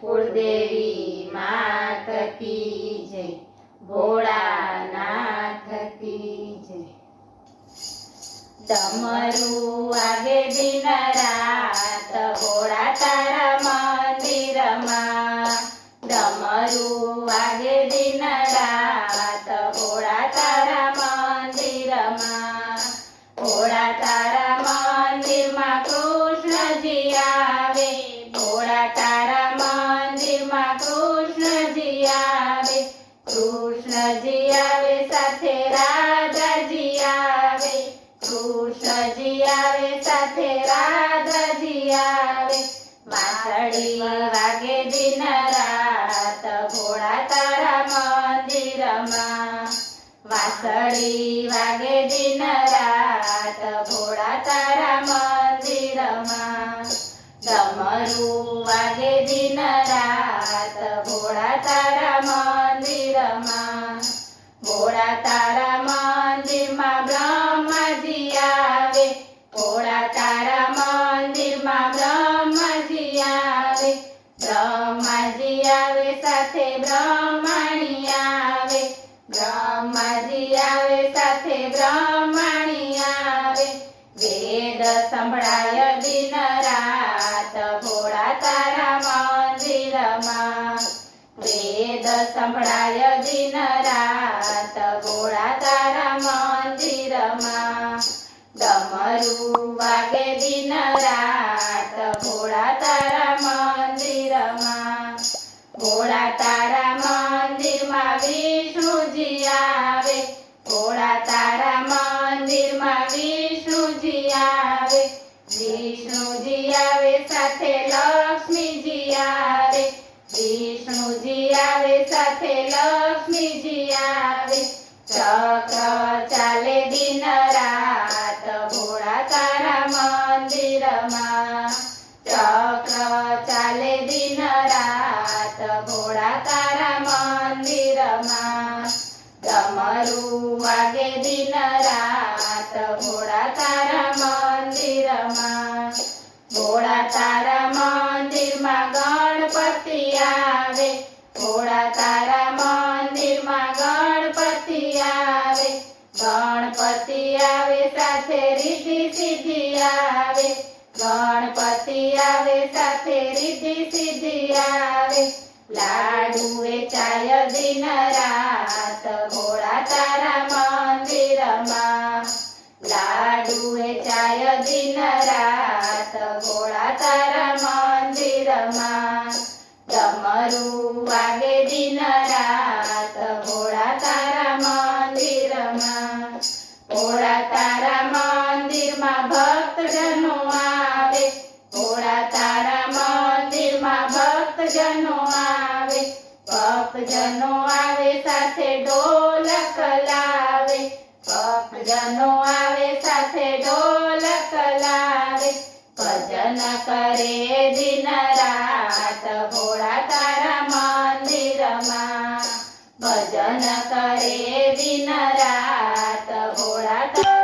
કુળદેવી માત કી જય, ભોળાનાથ કી જય। ડમરું વાગે દિન રાત ભોળા તારા મંદિરમાં, ડમરું વાગે દિન રાત ભોળા તારા મંદિરમાં, ભોળા તારા મંદિરમાં કૃષ્ણજી આવે, ભોળા તારા મંદિરમાં કૃષ્ણજી આવે, કૃષ્ણજી આવે સાથે રાધાજી આવે, કૃષ્ણજી આવે સાથે રાધાજી આવે। વાંસળી વાગે દિન રાત ભોળા તારા મંદિરમાં, વાંસળી વાગે દિન રાત ભોળા તારા મંદિરમાં, ડમરું વાગે દિન રાત ભોળા તારા મંદિરમાં, ભોળા તારા મંદિરમાં બ્રહ્માજી આવે, ભોળા તારા મંદિરમાં બ્રહ્માજી આવે, બ્રહ્માજી આવે સાથે બ્રહ્માણી આવે, બ્રહ્માજી આવે સાથે બ્રહ્માણી આવે। વેદ સંભળાય દિન રાત ભોળા તારા મંદિરમાં, વેદ સંભળાય દિન રાત ભોળા તારા મંદિરમાં, ડમરું વાગે દિન રાત ભોળા તારા મંદિરમાં, ભોળા તારા મંદિરમાં વિષ્ણુજી આવે, ભોળા તારા મંદિરમાં વિષ્ણુજી આવે, વિષ્ણુજી આવે સાથે લક્ષ્મીજી આવે, વિષ્ણુજી આવે સાથે લક્ષ્મીજી આવે। ચક્ર ચાલે દિન રાત ભોળા તારા મંદિરમાં, ચક્ર ચાલે દિન રાત ભોળા તારા મંદિરમાં, ડમરું વાગે દિન રાત ભોળા તારા મંદિરમાં, ભોળા તારા મંદિરમાં ગણપતિ આવે, ભોળા તારા મંદિરમાં ગણપતિ આવે, ગણપતિ આવે સાથે રીતિ સિદ્ધિ આવે, ગણપતિ આવે સાથે રીતિ સિદ્ધિ આવે। લાડુ વેચાય દિન રાત ભોળા તારા મંદિરમાં, લાડુ વેચાય દિન રાત ભોળા તારા મંદિરમાં, ડમરું વાગે દિન રાત ભોળા તારા મંદિરમાં, ભોળા તારા મંદિરમાં ભક્તજનો આવે, ભોળા તારા મંદિરમાં ભક્તજનો આવે, ભક્તજનો આવે સાથે ઢોલક લાવે, ભક્તજનો આવે સાથે ઢોલક લાવે, ભજન કરે દિન રાત ભોળા તારા મંદિરમાં, ભજન કરે દિન રાત ભોળા તારા